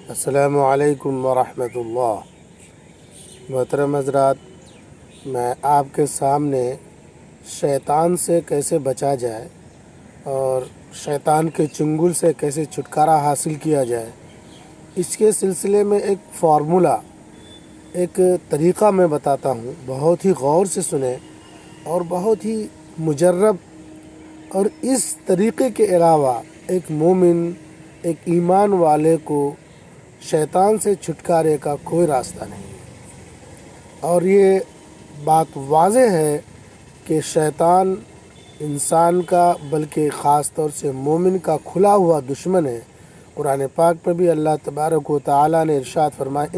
السلام علیکم ورحمۃ اللہ۔ محترم حضرات، میں آپ کے سامنے شیطان سے کیسے بچا جائے اور شیطان کے چنگل سے کیسے چھٹکارا حاصل کیا جائے، اس کے سلسلے میں ایک فارمولہ، ایک طریقہ میں بتاتا ہوں۔ بہت ہی غور سے سنیں اور بہت ہی مجرب، اور اس طریقے کے علاوہ ایک مومن، ایک ایمان والے کو شیطان سے چھٹکارے کا کوئی راستہ نہیں ہے۔ اور یہ بات واضح ہے کہ شیطان انسان کا بلکہ خاص طور سے مومن کا کھلا ہوا دشمن ہے۔ قرآن پاک میں بھی اللہ تبارک و تعالیٰ نے ارشاد فرمایا،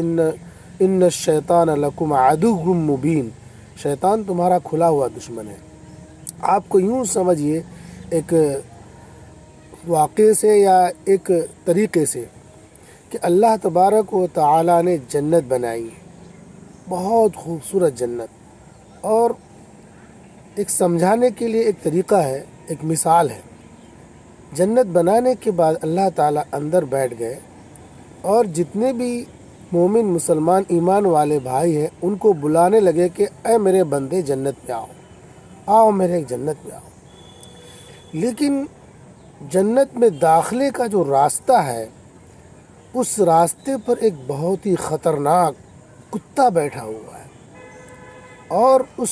ان الشیطان لکم عدو مبین، شیطان تمہارا کھلا ہوا دشمن ہے۔ آپ کو یوں سمجھیے، ایک واقعے سے یا ایک طریقے سے، کہ اللہ تبارک و تعالیٰ نے جنت بنائی ہے، بہت خوبصورت جنت، اور ایک سمجھانے کے لیے ایک طریقہ ہے، ایک مثال ہے۔ جنت بنانے کے بعد اللہ تعالیٰ اندر بیٹھ گئے، اور جتنے بھی مومن مسلمان ایمان والے بھائی ہیں ان کو بلانے لگے کہ اے میرے بندے جنت میں آؤ میرے جنت میں آؤ۔ لیکن جنت میں داخلے کا جو راستہ ہے، اس راستے پر ایک بہت ہی خطرناک کتا بیٹھا ہوا ہے، اور اس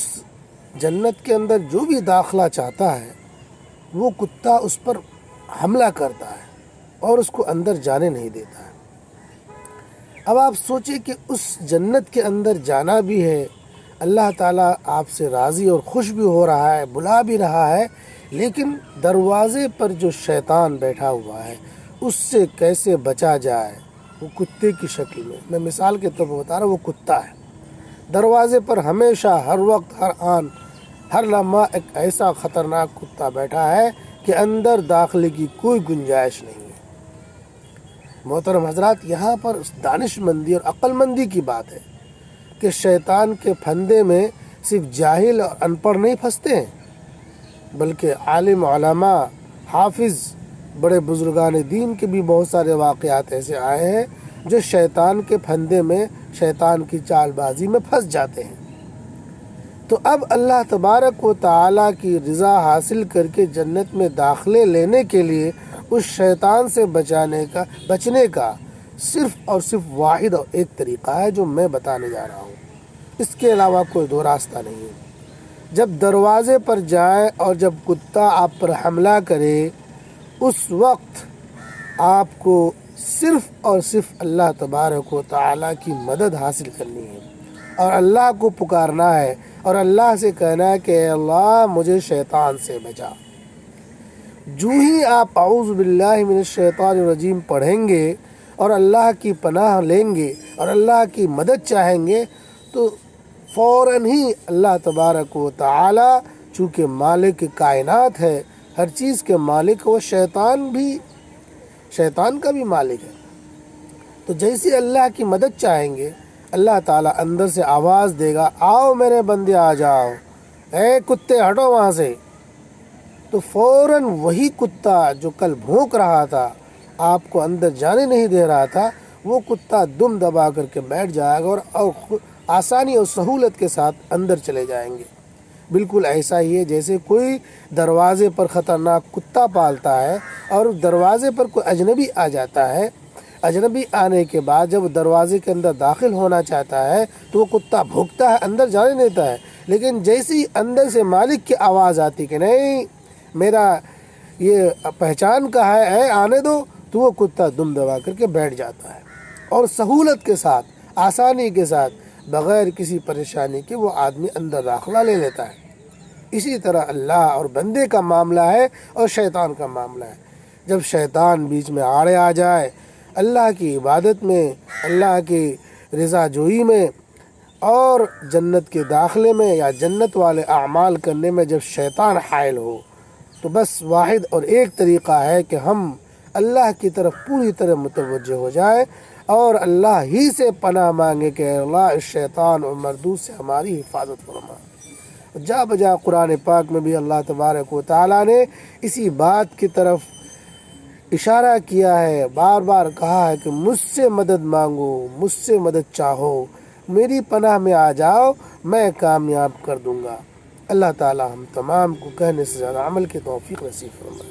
جنت کے اندر جو بھی داخلہ چاہتا ہے وہ کتا اس پر حملہ کرتا ہے اور اس کو اندر جانے نہیں دیتا ہے۔ اب آپ سوچیں کہ اس جنت کے اندر جانا بھی ہے، اللہ تعالیٰ آپ سے راضی اور خوش بھی ہو رہا ہے، بلا بھی رہا ہے، لیکن دروازے پر جو شیطان بیٹھا ہوا ہے اس سے کیسے بچا جائے؟ وہ کتے کی شکل میں مثال کے طور پر بتا رہا ہوں، وہ کتا ہے، دروازے پر ہمیشہ، ہر وقت، ہر آن، ہر لمحہ ایک ایسا خطرناک کتا بیٹھا ہے کہ اندر داخلے کی کوئی گنجائش نہیں ہے۔ محترم حضرات، یہاں پر دانش مندی اور عقل مندی کی بات ہے کہ شیطان کے پھندے میں صرف جاہل اور ان پڑھ نہیں پھنستے ہیں، بلکہ عالم، علماء، حافظ، بڑے بزرگان دین کے بھی بہت سارے واقعات ایسے آئے ہیں جو شیطان کے پھندے میں، شیطان کی چال بازی میں پھنس جاتے ہیں۔ تو اب اللہ تبارک و تعالیٰ کی رضا حاصل کر کے جنت میں داخلے لینے کے لیے اس شیطان سے بچنے کا صرف اور صرف واحد اور ایک طریقہ ہے جو میں بتانے جا رہا ہوں، اس کے علاوہ کوئی دو راستہ نہیں ہے۔ جب دروازے پر جائیں اور جب کتا آپ پر حملہ کرے، اس وقت آپ کو صرف اور صرف اللہ تبارک و تعالیٰ کی مدد حاصل کرنی ہے، اور اللہ کو پکارنا ہے، اور اللہ سے کہنا ہے کہ اے اللہ مجھے شیطان سے بچا۔ جو ہی آپ اعوذ باللہ من الشیطان الرجیم پڑھیں گے اور اللہ کی پناہ لیں گے اور اللہ کی مدد چاہیں گے، تو فوراً ہی اللہ تبارک و تعالی، چونکہ مالک کائنات ہے، ہر چیز کے مالک، وہ شیطان کا بھی مالک ہے، تو جیسے اللہ کی مدد چاہیں گے، اللہ تعالیٰ اندر سے آواز دے گا، آؤ میرے بندے آ جاؤ، اے کتے ہٹو وہاں سے۔ تو فوراً وہی کتا جو کل بھونک رہا تھا، آپ کو اندر جانے نہیں دے رہا تھا، وہ کتا دم دبا کر کے بیٹھ جائے گا اور آسانی اور سہولت کے ساتھ اندر چلے جائیں گے۔ بالکل ایسا ہی ہے جیسے کوئی دروازے پر خطرناک کتا پالتا ہے، اور دروازے پر کوئی اجنبی آ جاتا ہے، اجنبی آنے کے بعد جب دروازے کے اندر داخل ہونا چاہتا ہے تو وہ کتا بھونکتا ہے، اندر جانے دیتا ہے، لیکن جیسے ہی اندر سے مالک کی آواز آتی کہ نہیں میرا یہ پہچان کا ہے، آنے دو، تو وہ کتا دم دبا کر کے بیٹھ جاتا ہے، اور سہولت کے ساتھ، آسانی کے ساتھ، بغیر کسی پریشانی کے وہ آدمی اندر داخلہ لے لیتا ہے۔ اسی طرح اللہ اور بندے کا معاملہ ہے اور شیطان کا معاملہ ہے۔ جب شیطان بیچ میں آڑے آ جائے، اللہ کی عبادت میں، اللہ کی رضا جوئی میں اور جنت کے داخلے میں یا جنت والے اعمال کرنے میں جب شیطان حائل ہو، تو بس واحد اور ایک طریقہ ہے کہ ہم اللہ کی طرف پوری طرح متوجہ ہو جائے اور اللہ ہی سے پناہ مانگے کہ اللہ اس شیطان اور مردود سے ہماری حفاظت فرما۔ جا بجا قرآن پاک میں بھی اللہ تبارک و تعالیٰ نے اسی بات کی طرف اشارہ کیا ہے، بار بار کہا ہے کہ مجھ سے مدد مانگو، مجھ سے مدد چاہو، میری پناہ میں آ جاؤ، میں کامیاب کر دوں گا۔ اللہ تعالی ہم تمام کو کہنے سے زیادہ عمل کی توفیق نصیب فرمائے۔